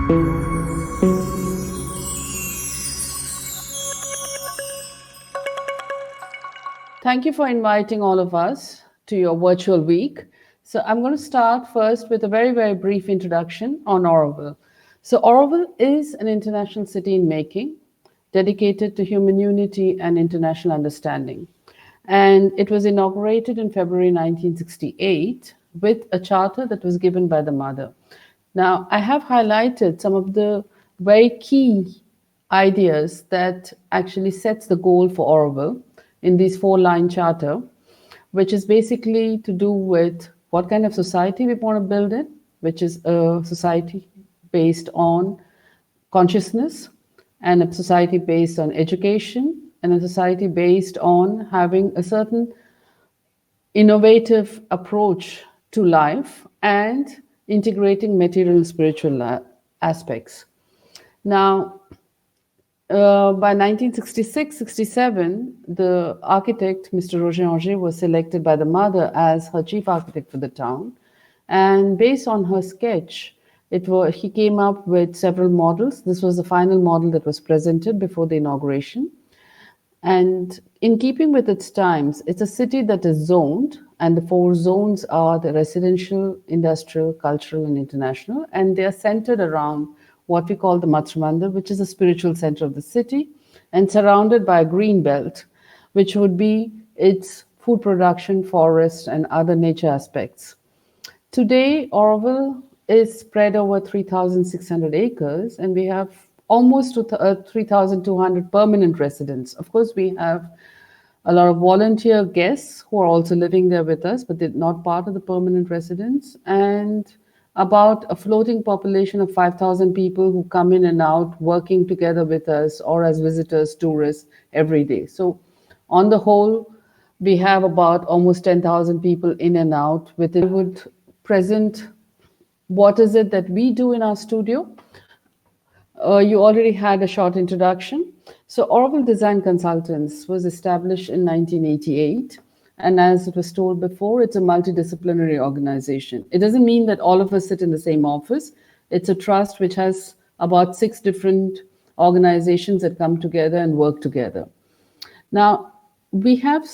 Thank you for inviting all of us to your virtual week. So I'm going to start first with a very, very brief introduction on Auroville. So Auroville is an international city in making, dedicated to human unity and international understanding. And it was inaugurated in February 1968 with a charter that was given by the mother. Now, I have highlighted some of the very key ideas that actually sets the goal for Auroville in this 4-line charter, which is basically to do with what kind of society we want to build in, which is a society based on consciousness, and a society based on education, and a society based on having a certain innovative approach to life and integrating material and spiritual aspects. Now, by 1966-67, the architect, Mr. Roger Anger, was selected by the mother as her chief architect for the town. And based on her sketch, he came up with several models. This was the final model that was presented before the inauguration. And in keeping with its times, it's a city that is zoned, and the 4 zones are the residential, industrial, cultural, and international, and they are centered around what we call the Matsya Mandir, which is the spiritual center of the city, and surrounded by a green belt, which would be its food production, forest, and other nature aspects. Today, Auroville is spread over 3,600 acres, and we have almost 3,200 permanent residents. Of course, we have a lot of volunteer guests who are also living there with us, but they're not part of the permanent residents, and about a floating population of 5,000 people who come in and out, working together with us or as visitors, tourists every day. So on the whole, we have about almost 10,000 people in and out. I would present what is it that we do in our studio. You already had a short introduction. So Auroville Design Consultants was established in 1988. And as it was told before, it's a multidisciplinary organization. It doesn't mean that all of us sit in the same office. It's a trust which has about 6 different organizations that come together and work together. Now, we have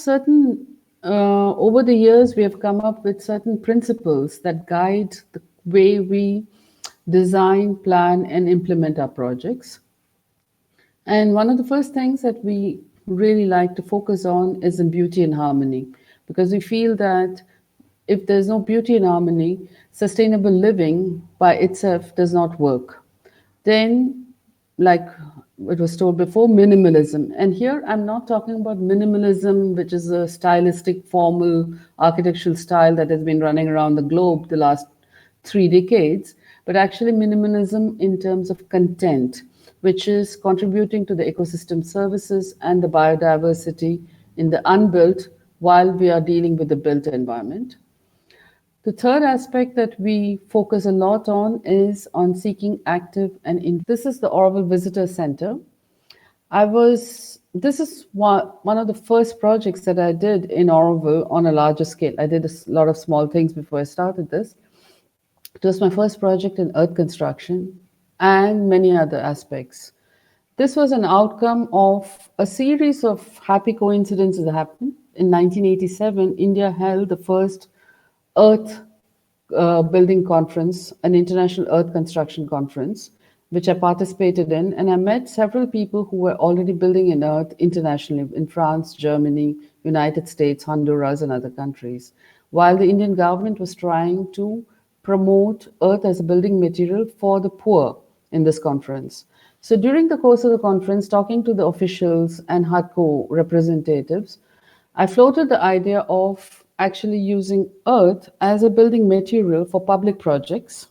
over the years, we have come up with certain principles that guide the way we design, plan, and implement our projects. And one of the first things that we really like to focus on is in beauty and harmony, because we feel that if there's no beauty and harmony, sustainable living by itself does not work. Then, like it was told before, minimalism. And here I'm not talking about minimalism, which is a stylistic, formal architectural style that has been running around the globe the last 3 decades, but actually minimalism in terms of content, which is contributing to the ecosystem services and the biodiversity in the unbuilt while we are dealing with the built environment. The third aspect that we focus a lot on is on seeking active this is the Auroville Visitor Center. This is one of the first projects that I did in Auroville on a larger scale. I did a lot of small things before I started this. It was my first project in earth construction and many other aspects. This was an outcome of a series of happy coincidences that happened. In 1987, India held the first earth building conference, an international earth construction conference, which I participated in. And I met several people who were already building in earth internationally in France, Germany, United States, Honduras, and other countries, while the Indian government was trying to promote earth as a building material for the poor in this conference. So during the course of the conference, talking to the officials and HUDCO representatives, I floated the idea of actually using earth as a building material for public projects,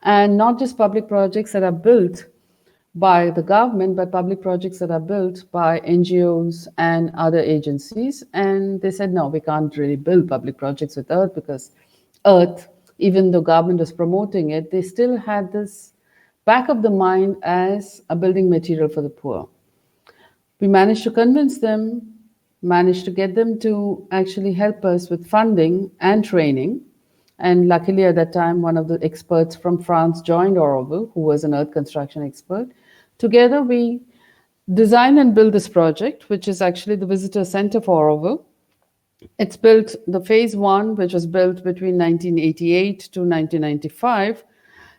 and not just public projects that are built by the government, but public projects that are built by NGOs and other agencies. And they said, no, we can't really build public projects with earth, because earth, even though government was promoting it, they still had this back of the mind as a building material for the poor. We managed to convince them, managed to get them to actually help us with funding and training. And luckily at that time, one of the experts from France joined Auroville, who was an earth construction expert. Together, we designed and built this project, which is actually the visitor center for Auroville. It's built, the phase one, which was built between 1988 to 1995,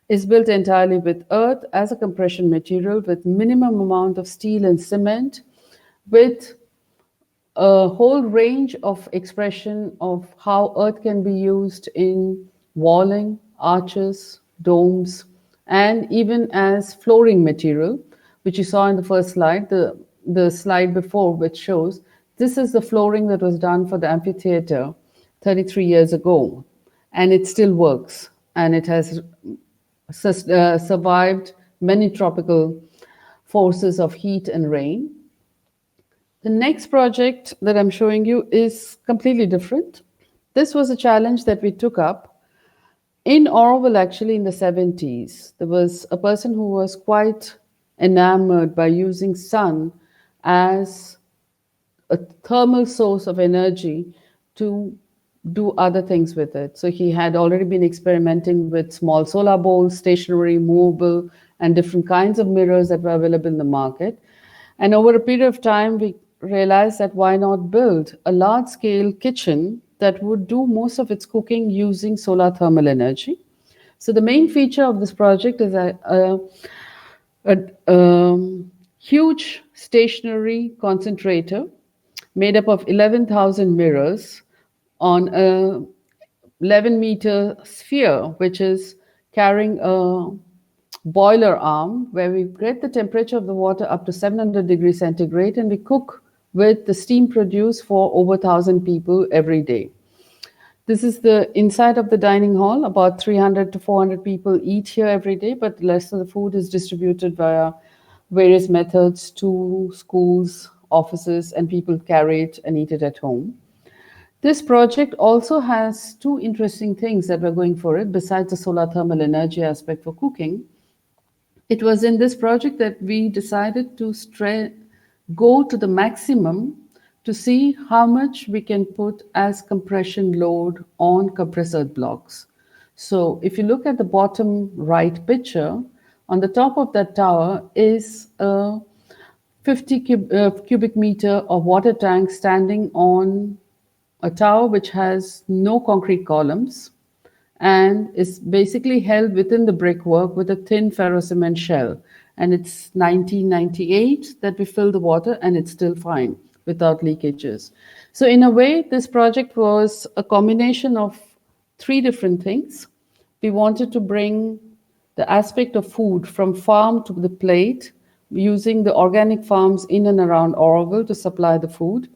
is built entirely with earth as a compression material with minimum amount of steel and cement, with a whole range of expression of how earth can be used in walling, arches, domes, and even as flooring material, which you saw in the first slide, the slide before, which shows this is the flooring that was done for the amphitheater 33 years ago, and it still works, and it has survived many tropical forces of heat and rain. The next project that I'm showing you is completely different. This was a challenge that we took up in Auroville, actually in the 70s. There was a person who was quite enamored by using sun as a thermal source of energy to do other things with it. So he had already been experimenting with small solar bowls, stationary, movable, and different kinds of mirrors that were available in the market. And over a period of time, we realized that why not build a large-scale kitchen that would do most of its cooking using solar thermal energy. So the main feature of this project is a huge stationary concentrator made up of 11,000 mirrors on a 11-meter sphere, which is carrying a boiler arm where we get the temperature of the water up to 700 degrees centigrade, and we cook with the steam produced for over 1,000 people every day. This is the inside of the dining hall. About 300 to 400 people eat here every day, but the rest of the food is distributed via various methods to schools, offices, and people carry it and eat it at home. This project also has two interesting things that were going for it, besides the solar thermal energy aspect for cooking. It was in this project that we decided to go to the maximum to see how much we can put as compression load on compressed earth blocks. So if you look at the bottom right picture, on the top of that tower is a 50 cubic meter of water tank standing on a tower which has no concrete columns and is basically held within the brickwork with a thin ferrocement shell. And it's 1998 that we fill the water, and it's still fine without leakages. So in a way, this project was a combination of three different things. We wanted to bring the aspect of food from farm to the plate, using the organic farms in and around Auroville to supply the food.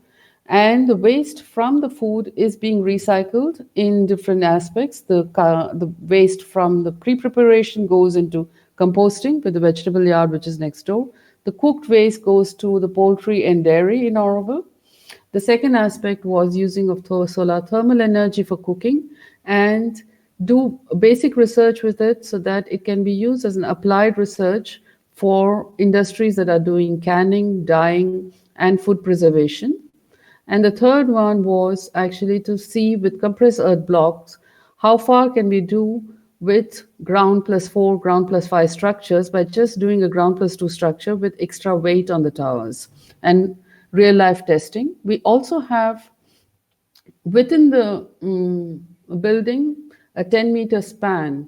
And the waste from the food is being recycled in different aspects. The waste from the pre-preparation goes into composting with the vegetable yard, which is next door. The cooked waste goes to the poultry and dairy in Auroville. The second aspect was using of solar thermal energy for cooking and do basic research with it so that it can be used as an applied research for industries that are doing canning, dyeing, and food preservation. And the third one was actually to see with compressed earth blocks, how far can we do with ground plus 4, ground plus 5 structures by just doing a ground plus 2 structure with extra weight on the towers and real life testing. We also have within the building a 10-meter span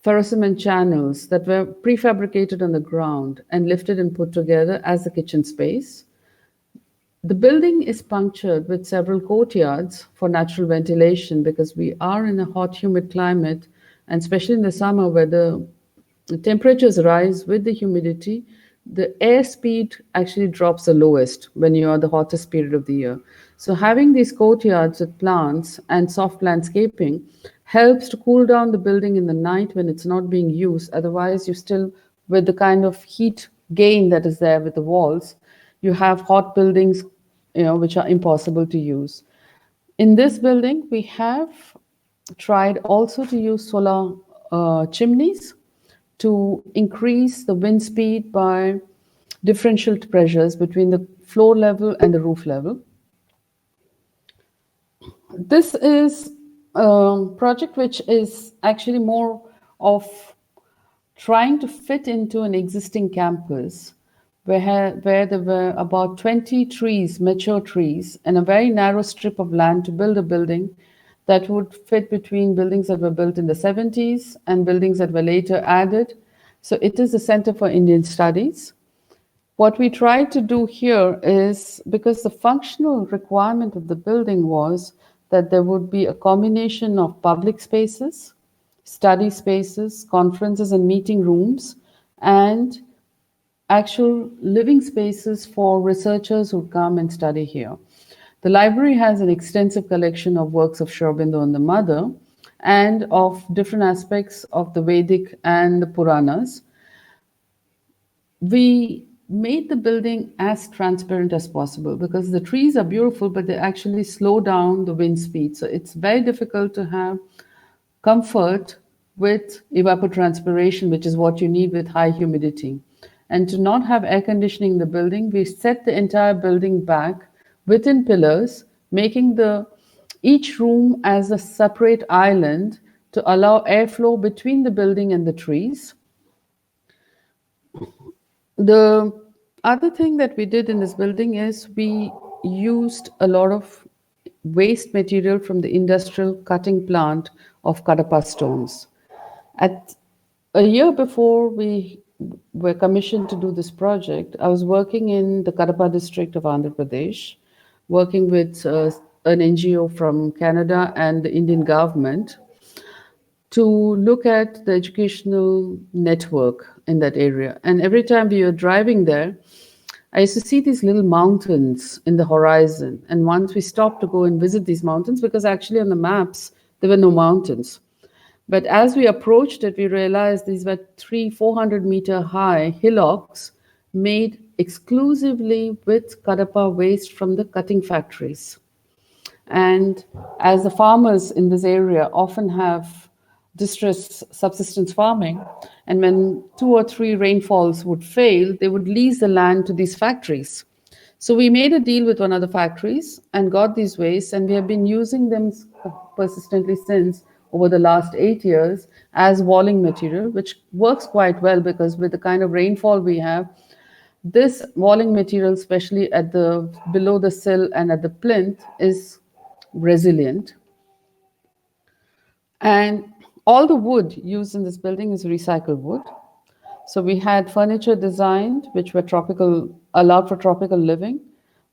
ferrocement channels that were prefabricated on the ground and lifted and put together as the kitchen space. The building is punctured with several courtyards for natural ventilation because we are in a hot, humid climate, and especially in the summer where the temperatures rise with the humidity, the air speed actually drops the lowest when you are the hottest period of the year. So having these courtyards with plants and soft landscaping helps to cool down the building in the night when it's not being used. Otherwise, you still, with the kind of heat gain that is there with the walls, you have hot buildings, which are impossible to use. In this building, we have tried also to use solar chimneys to increase the wind speed by differential pressures between the floor level and the roof level. This is project which is actually more of trying to fit into an existing campus where there were about 20 trees, mature trees, and a very narrow strip of land to build a building that would fit between buildings that were built in the 70s and buildings that were later added. So it is a Center for Indian Studies. What we tried to do here is, because the functional requirement of the building was that there would be a combination of public spaces, study spaces, conferences and meeting rooms, and actual living spaces for researchers who come and study here. The library has an extensive collection of works of Sri Aurobindo and the Mother, and of different aspects of the Vedic and the Puranas. We made the building as transparent as possible because the trees are beautiful, but they actually slow down the wind speed. So it's very difficult to have comfort with evapotranspiration, which is what you need with high humidity. And to not have air conditioning in the building, we set the entire building back within pillars, making each room as a separate island to allow airflow between the building and the trees. The other thing that we did in this building is we used a lot of waste material from the industrial cutting plant of Kadapa stones. At a year before we were commissioned to do this project, I was working in the Kadapa district of Andhra Pradesh, working with an NGO from Canada and the Indian government to look at the educational network in that area. And every time we were driving there, I used to see these little mountains in the horizon. And once we stopped to go and visit these mountains, because actually on the maps, there were no mountains. But as we approached it, we realized these were 400 meter high hillocks made exclusively with Kadapa waste from the cutting factories. And as the farmers in this area often have distress subsistence farming, and when 2 or 3 rainfalls would fail, they would lease the land to these factories. So we made a deal with one of the factories and got these wastes, and we have been using them persistently since over the last 8 years as walling material, which works quite well because with the kind of rainfall we have, this walling material, especially at below the sill and at the plinth, is resilient. And all the wood used in this building is recycled wood. So we had furniture designed which were allowed for tropical living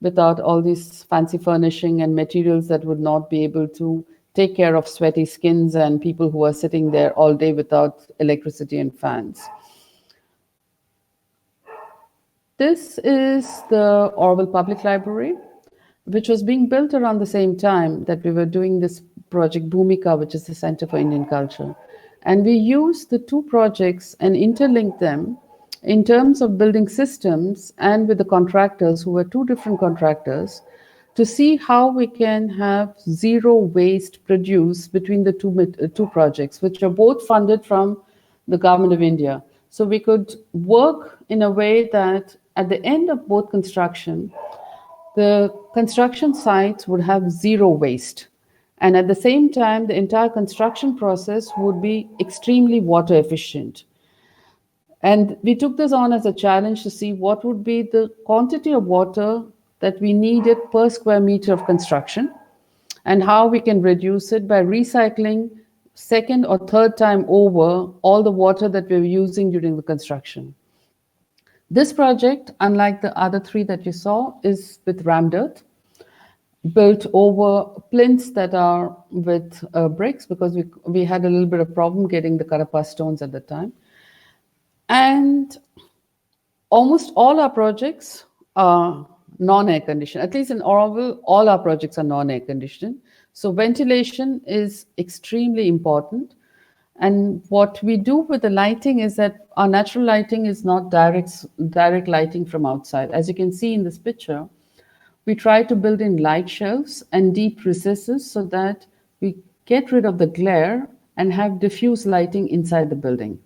without all these fancy furnishing and materials that would not be able to take care of sweaty skins and people who are sitting there all day without electricity and fans. This is the Auroville Public Library, which was being built around the same time that we were doing this project Bhumika, which is the Center for Indian Culture. And we used the 2 projects and interlinked them in terms of building systems and with the contractors, who were 2 different contractors, to see how we can have zero waste produced between the two projects, which are both funded from the Government of India. So we could work in a way that at the end of both construction, the construction sites would have zero waste. And at the same time, the entire construction process would be extremely water efficient. And we took this on as a challenge to see what would be the quantity of water that we needed per square meter of construction and how we can reduce it by recycling second or third time over all the water that we were using during the construction. This project, unlike the other 3 that you saw, is with rammed earth, built over plinths that are with bricks, because we had a little bit of problem getting the Kadapa stones at the time. And almost all our projects are non-air conditioned. At least in Auroville, all our projects are non-air conditioned. So ventilation is extremely important. And what we do with the lighting is that our natural lighting is not direct lighting from outside. As you can see in this picture, we try to build in light shelves and deep recesses so that we get rid of the glare and have diffuse lighting inside the building.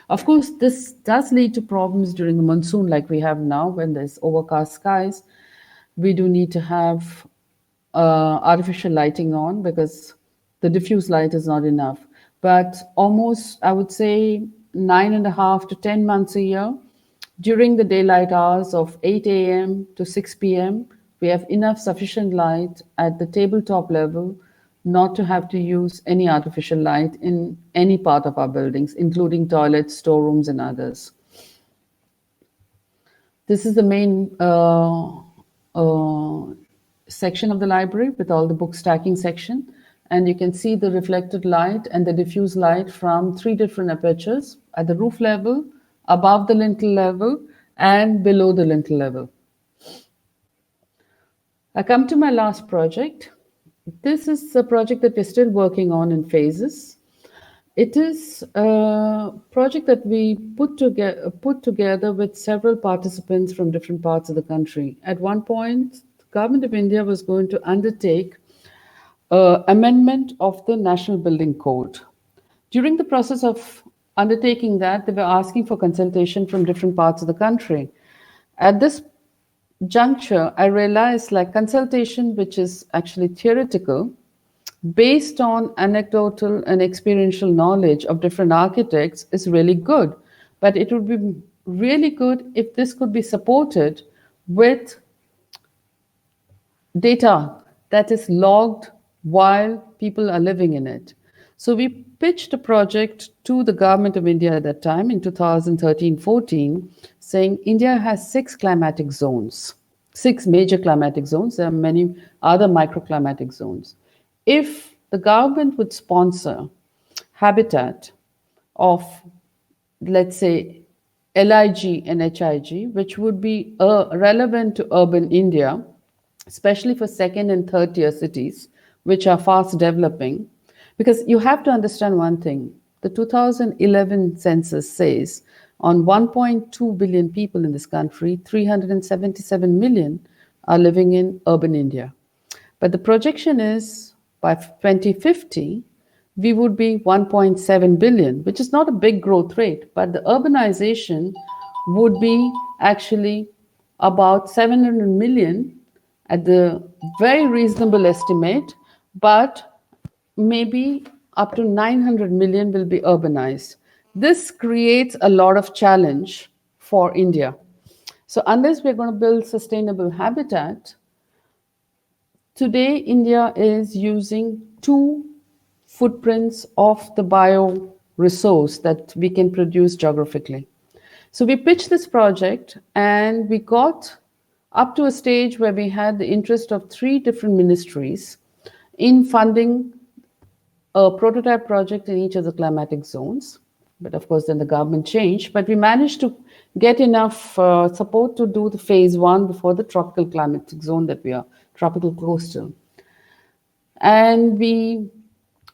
Of course, this does lead to problems during the monsoon like we have now when there's overcast skies. We do need to have artificial lighting on because The diffuse light is not enough. But almost, I would say, 9.5 to 10 months a year, during the daylight hours of 8 a.m. to 6 p.m., we have enough sufficient light at the tabletop level not to have to use any artificial light in any part of our buildings, including toilets, storerooms, and others. This is the main section of the library with all the book stacking section. And you can see the reflected light and the diffuse light from 3 different apertures at the roof level, above the lintel level, and below the lintel level. I come to my last project. This is a project that we're still working on in phases. It is a project that we put together with several participants from different parts of the country. At one point, the Government of India was going to undertake amendment of the National Building Code. During the process of undertaking that, they were asking for consultation from different parts of the country. At this juncture, I realized like consultation, which is actually theoretical, based on anecdotal and experiential knowledge of different architects is really good. But it would be really good if this could be supported with data that is logged while people are living in it. So we pitched a project to the Government of India at that time in 2013-14, saying India has 6 climatic zones, 6 major climatic zones. There are many other microclimatic zones. If the government would sponsor habitat of, let's say, LIG and HIG, which would be relevant to urban India, especially for 2nd and 3rd tier cities, which are fast developing. Because you have to understand one thing, the 2011 census says on 1.2 billion people in this country, 377 million are living in urban India. But the projection is by 2050, we would be 1.7 billion, which is not a big growth rate, but the urbanization would be actually about 700 million at the very reasonable estimate, but maybe up to 900 million will be urbanized. This creates a lot of challenge for India. So unless we're going to build sustainable habitat, today India is using 2 footprints of the bio resource that we can produce geographically. So we pitched this project and we got up to a stage where we had the interest of 3 different ministries in funding a prototype project in each of the climatic zones. But of course, then the government changed. But we managed to get enough support to do the phase 1 before the tropical climatic zone that we are, tropical coastal. And we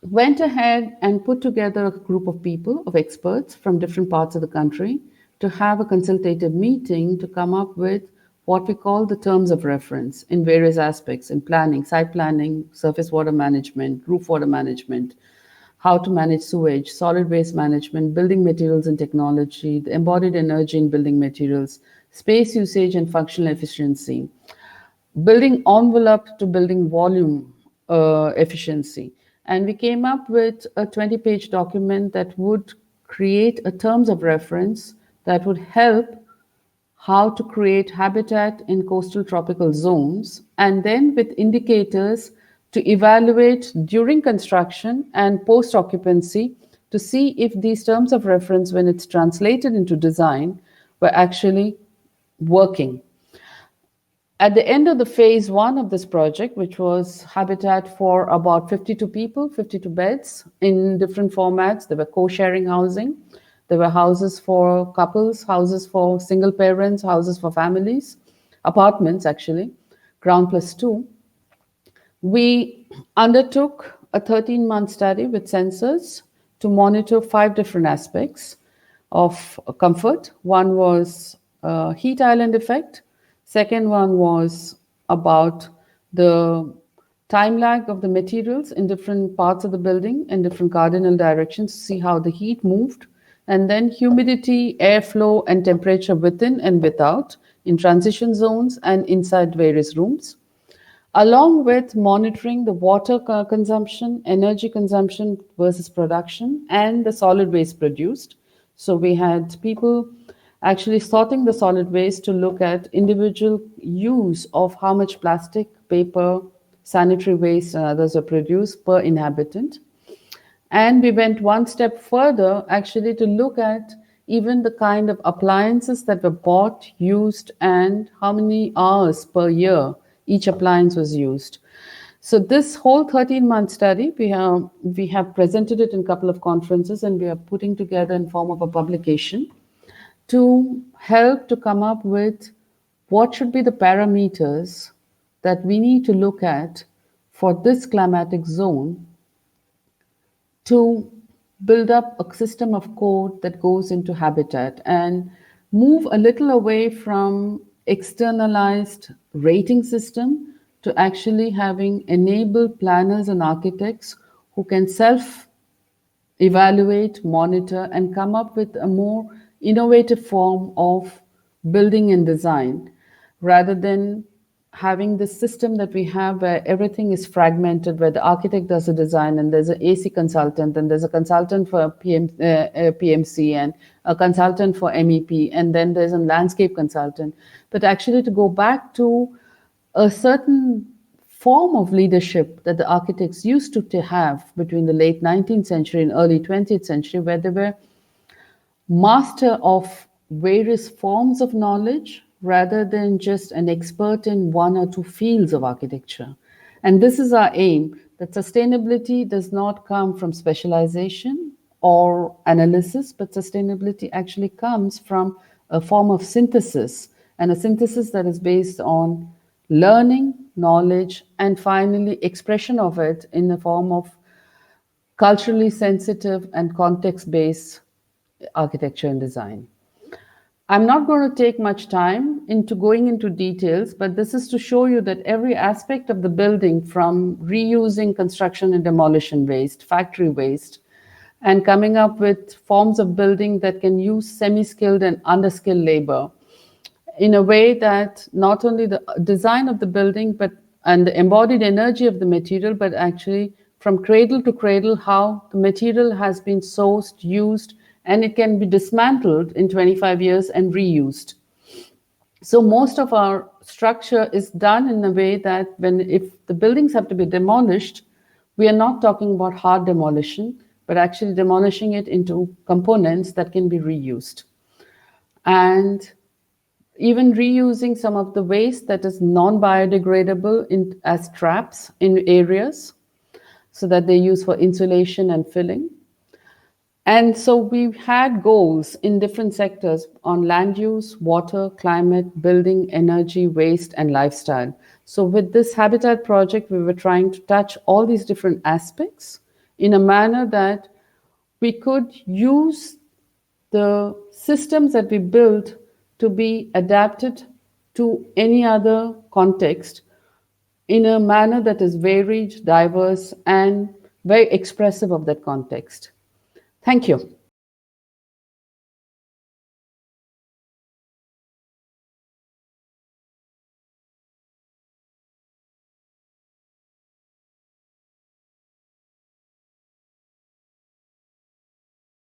went ahead and put together a group of people, of experts from different parts of the country to have a consultative meeting to come up with what we call the terms of reference in various aspects, in planning, site planning, surface water management, roof water management, how to manage sewage, solid waste management, building materials and technology, the embodied energy in building materials, space usage and functional efficiency, building envelope to building volume efficiency. And we came up with a 20-page document that would create a terms of reference that would help how to create habitat in coastal tropical zones, and then with indicators to evaluate during construction and post-occupancy to see if these terms of reference, when it's translated into design, were actually working. At the end of the phase 1 of this project, which was habitat for about 52 people, 52 beds in different formats, there were co-sharing housing, there were houses for couples, houses for single parents, houses for families, apartments actually, ground plus 2. We undertook a 13-month study with sensors to monitor 5 different aspects of comfort. One was heat island effect. Second one was about the time lag of the materials in different parts of the building in different cardinal directions to see how the heat moved. And then humidity, airflow, and temperature within and without in transition zones and inside various rooms. along with monitoring the water consumption, energy consumption versus production, and the solid waste produced. So we had people actually sorting the solid waste to look at individual use of how much plastic, paper, sanitary waste, and others are produced per inhabitant. And we went one step further actually to look at even the kind of appliances that were bought, used, and how many hours per year each appliance was used. So this whole 13-month study, we have presented it in a couple of conferences, and we are putting together in form of a publication to help to come up with what should be the parameters that we need to look at for this climatic zone to build up a system of code that goes into habitat and move a little away from externalized rating system to actually having enabled planners and architects who can self evaluate, monitor, and come up with a more innovative form of building and design rather than having this system that we have where everything is fragmented, where the architect does a design and there's an AC consultant and there's a consultant for PMC and a consultant for MEP, and then there's a landscape consultant. But actually to go back to a certain form of leadership that the architects used to have between the late 19th century and early 20th century, where they were master of various forms of knowledge rather than just an expert in one or two fields of architecture. And this is our aim, that sustainability does not come from specialization or analysis, but sustainability actually comes from a form of synthesis, and a synthesis that is based on learning, knowledge, and finally expression of it in the form of culturally sensitive and context-based architecture and design. I'm not going to take much time into going into details, but this is to show you that every aspect of the building, from reusing construction and demolition waste, factory waste, and coming up with forms of building that can use semi-skilled and under-skilled labor in a way that not only the design of the building but and the embodied energy of the material, but actually from cradle to cradle, how the material has been sourced, used, and it can be dismantled in 25 years and reused. So most of our structure is done in a way that if the buildings have to be demolished, we are not talking about hard demolition, but actually demolishing it into components that can be reused. And even reusing some of the waste that is non-biodegradable as traps in areas so that they use for insulation and filling. And so we've had goals in different sectors on land use, water, climate, building, energy, waste, and lifestyle. So with this Habitat project, we were trying to touch all these different aspects in a manner that we could use the systems that we built to be adapted to any other context in a manner that is varied, diverse, and very expressive of that context. Thank you.